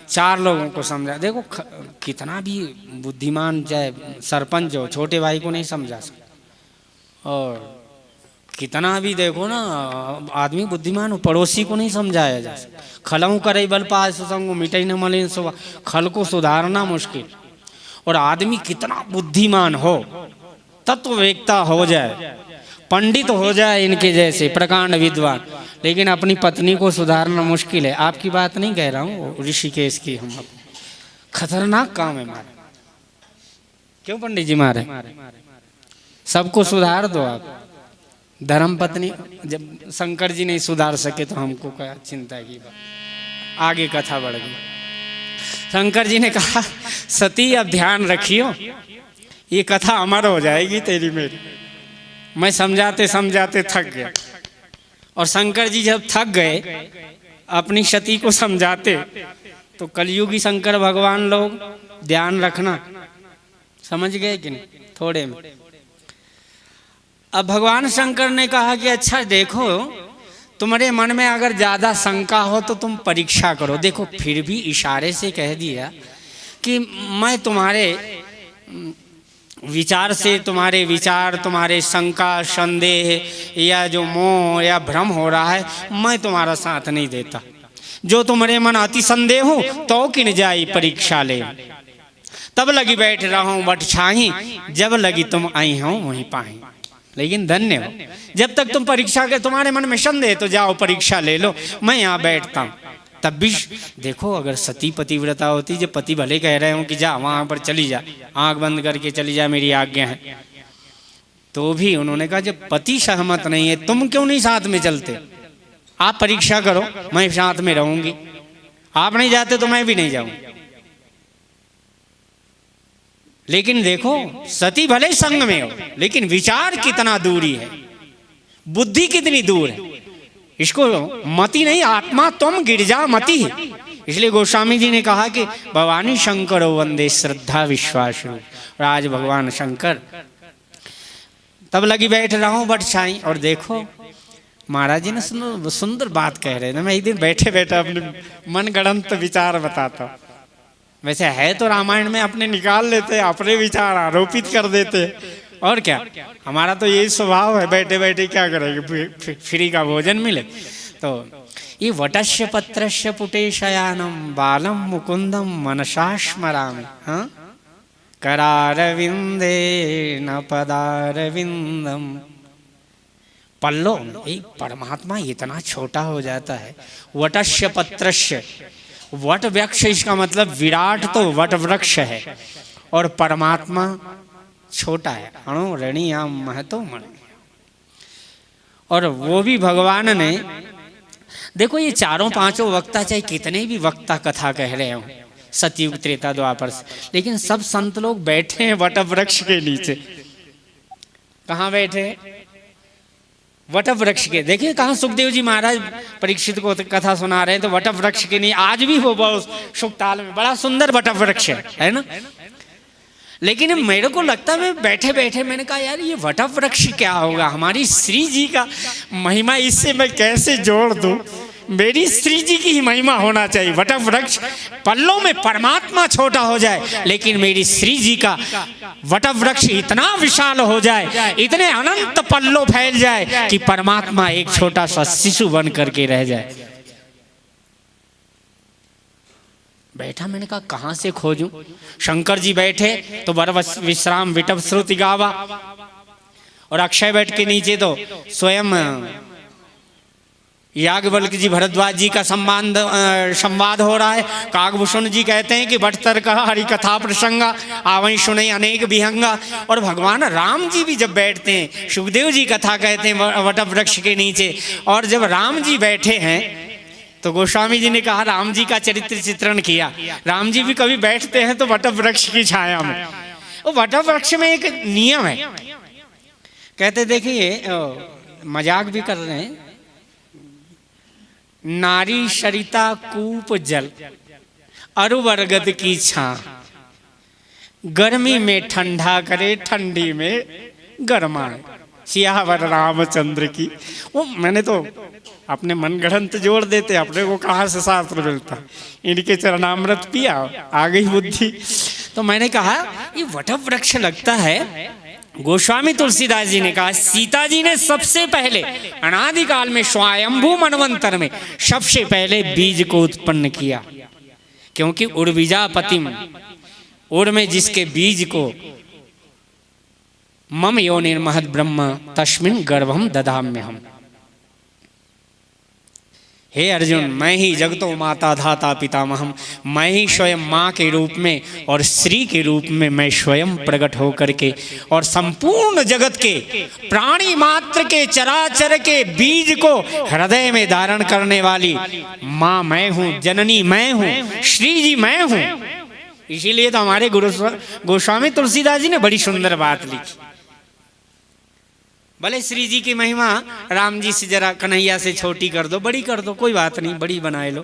चार लोगों को समझा। देखो कितना भी बुद्धिमान चाहे सरपंच हो, छोटे भाई को नहीं समझा सकता। और कितना भी देखो ना आदमी बुद्धिमान हो, पड़ोसी को नहीं समझाया जा सकता। खलऊ करे बल पास संग मिटई न मलिन सुवा, खल को सुधारना मुश्किल। और आदमी कितना बुद्धिमान हो, तत्ववेत्ता हो जाए, पंडित हो जाए इनके जैसे प्रकांड विद्वान, लेकिन अपनी पत्नी को सुधारना मुश्किल है। आपकी बात नहीं कह रहा हूँ, ऋषिकेश की। हम खतरनाक काम है मारे। क्यों पंडित जी मारे? सबको सुधार दो आप। धर्म पत्नी जब शंकर जी नहीं सुधार सके तो हमको क्या चिंता की बात। आगे कथा बढ़ गई। शंकर जी ने कहा सती अब ध्यान रखियो, ये कथा अमर हो जाएगी तेरी मेरी। मैं समझाते समझाते थक गया। और शंकर जी जब थक गए अपनी सती को समझाते, तो कलयुगी शंकर भगवान लोग ध्यान रखना, समझ गए कि नहीं थोड़े में। अब भगवान शंकर ने कहा कि अच्छा देखो, तुम्हारे मन में अगर ज्यादा शंका हो तो तुम परीक्षा करो। देखो फिर भी इशारे से कह दिया कि मैं तुम्हारे विचार से, तुम्हारे विचार, तुम्हारे शंका संदेह या जो मोह या भ्रम हो रहा है, मैं तुम्हारा साथ नहीं देता। जो तुम्हारे मन अति संदेह हो तो किन जाई परीक्षा ले। तब लगी बैठ रहा हूँ बट छाही, जब लगी तुम आई हो वहीं पाही। लेकिन धन्य हो, जब तक तुम परीक्षा के तुम्हारे मन में संदेह तो जाओ परीक्षा ले लो, मैं यहाँ बैठता हूँ। तब भी देखो अगर सती पतिव्रता होती, जब पति भले कह रहे हो कि जा वहां पर चली जा, आंख बंद करके चली जा, मेरी आज्ञा है, तो भी उन्होंने कहा जब पति सहमत नहीं है तुम क्यों नहीं साथ में चलते? आप परीक्षा करो, मैं साथ में रहूंगी। आप नहीं जाते तो मैं भी नहीं जाऊंगी। लेकिन देखो सती भले संग में हो, लेकिन विचार कितना दूरी है, बुद्धि कितनी दूर है। इसको मति नहीं, आत्मा तुम गिरजा मति है। इसलिए गोस्वामी जी ने कहा कि भवानी शंकर वंदे श्रद्धा विश्वास रूप। और आज भगवान शंकर तब लगी बैठ रहा हूं बट छाई। और देखो महाराज जी ने सुंदर बात कह रहे थे। मैं एक दिन बैठे बैठे अपने मन गढ़ंत विचार बताता हूं। वैसे है तो रामायण में अपने निकाल लेते, अपने विचार आरोपित कर देते, और क्या। हमारा तो यही स्वभाव है, बैठे बैठे क्या करेंगे, फ्री का भोजन मिले। तो ये वटस्य पत्रस्य पुटे शयानम बालम मुकुंदम मनसा स्मरामि। हाँ, करारविंदे न पदारविंदम। पल्लो परमात्मा इतना छोटा हो जाता है। वटस्य पत्रस्य, वट वृक्ष इसका मतलब विराट तो वट वृक्ष है, और परमात्मा छोटा है। अणु रणियाम महतो मण। और वो भी भगवान ने, देखो ये चारों पांचों वक्ता चाहे कितने भी वक्ता कथा कह रहे हो सतयुग त्रेता द्वापर से, लेकिन सब संत लोग बैठे हैं वट वृक्ष के नीचे। कहाँ बैठे? वट वृक्ष के। देखिए कहाँ सुखदेव जी महाराज परीक्षित को कथा सुना रहे हैं, तो वट वृक्ष के नहीं। आज भी वो बहुत सुखताल में बड़ा सुंदर वट वृक्ष है ना। लेकिन मेरे को लगता है बैठे बैठे मैंने कहा यार ये वट वृक्ष क्या होगा, हमारी श्री जी का महिमा इससे मैं कैसे जोड़ दूं। मेरी श्री जी की ही महिमा होना चाहिए। वट वृक्ष पल्लों में परमात्मा छोटा हो जाए, लेकिन मेरी श्री जी का वट वृक्ष इतना विशाल हो जाए, इतने अनंत पल्लों फैल जाए कि परमात्मा एक छोटा सा शिशु बन करके रह जाए। बैठा, मैंने कहा कहां से खोजूं। शंकर जी बैठे तो वर विश्राम विटप श्रुति गावा, और अक्षय बैठ के नीचे तो स्वयं याज्ञवल्क्य जी भरद्वाज जी का संवाद हो रहा है। काकभूषण जी कहते हैं कि भट्टर कहा हरि कथा प्रसंगा आवई सुने अनेक विहंगा। और भगवान राम जी भी जब बैठते हैं, सुखदेव जी कथा कहते हैं वट वृक्ष के नीचे। और जब राम जी बैठे हैं तो गोस्वामी जी ने कहा, राम जी का चरित्र चित्रण किया। राम जी भी कभी बैठते हैं तो वट वृक्ष की छाया में। वो वट वृक्ष में एक नियम है, कहते देखिए मजाक भी कर रहे हैं, नारी सरिता कूप जल अरुवर्गद की छां, गर्मी में ठंडा करे ठंडी में गरमाए। सियावर रामचंद्र की। वो मैंने तो अपने मनगढ़ंत जोड़ देते, अपने को कहाँ से शास्त्र मिलता, इनके चरणामृत पिया आ गई बुद्धि। तो मैंने कहा ये वट वृक्ष लगता है। गोस्वामी तुलसीदास जी ने कहा सीता जी ने सबसे पहले अनादिकाल में स्वयंभू मनवंतर में सबसे पहले बीज को उत्पन्न किया, क्योंकि उर्विजापतिम, उर में जिसके बीज को मम योनिर्महद ब्रह्म तस्मिन् गर्भम दधाम्यहम्। हे अर्जुन, मैं ही जगतो माता धाता पितामहम, मैं ही स्वयं माँ के रूप में और श्री के रूप में मैं स्वयं प्रकट होकर के और संपूर्ण जगत के प्राणी मात्र के चराचर के बीज को हृदय में धारण करने वाली माँ मैं हूँ, जननी मैं हूँ, श्री जी मैं हूँ। इसीलिए तो हमारे गोस्वामी तुलसीदास जी ने बड़ी सुंदर बात लिखी। भले श्री जी की महिमा राम जी से जरा कन्हैया से छोटी कर दो, बड़ी कर दो, कोई बात नहीं, बड़ी बनाए लो,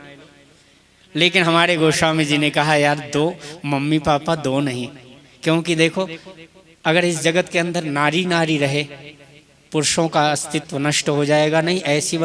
लेकिन हमारे गोस्वामी जी ने कहा यार दो मम्मी पापा दो नहीं, क्योंकि देखो अगर इस जगत के अंदर नारी नारी रहे पुरुषों का अस्तित्व नष्ट हो जाएगा। नहीं, ऐसी